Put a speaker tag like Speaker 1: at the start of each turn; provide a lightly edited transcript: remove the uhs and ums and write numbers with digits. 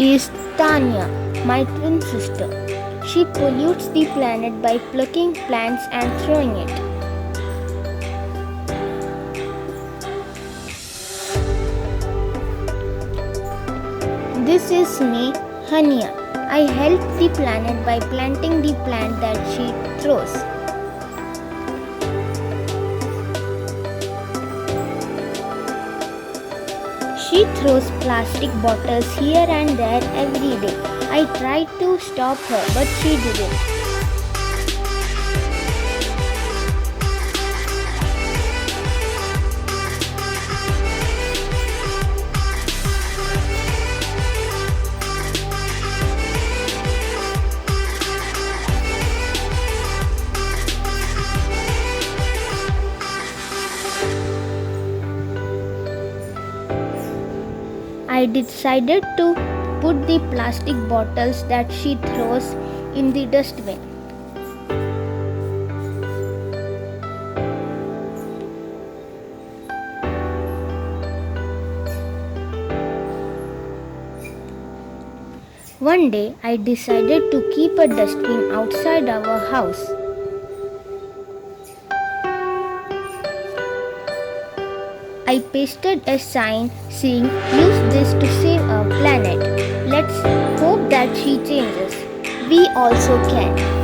Speaker 1: is Tanya, my twin sister. She pollutes the planet by plucking plants and throwing it. This is me, Haniya. I help the planet by planting the plant that she throws. She throws plastic bottles here and there every day. I tried to stop her, but she didn't. I decided to put the plastic bottles that she throws in the dustbin. One day, I decided to keep a dustbin outside our house. I pasted a sign saying, "Use this to save our planet." Let's hope that she changes. We also can.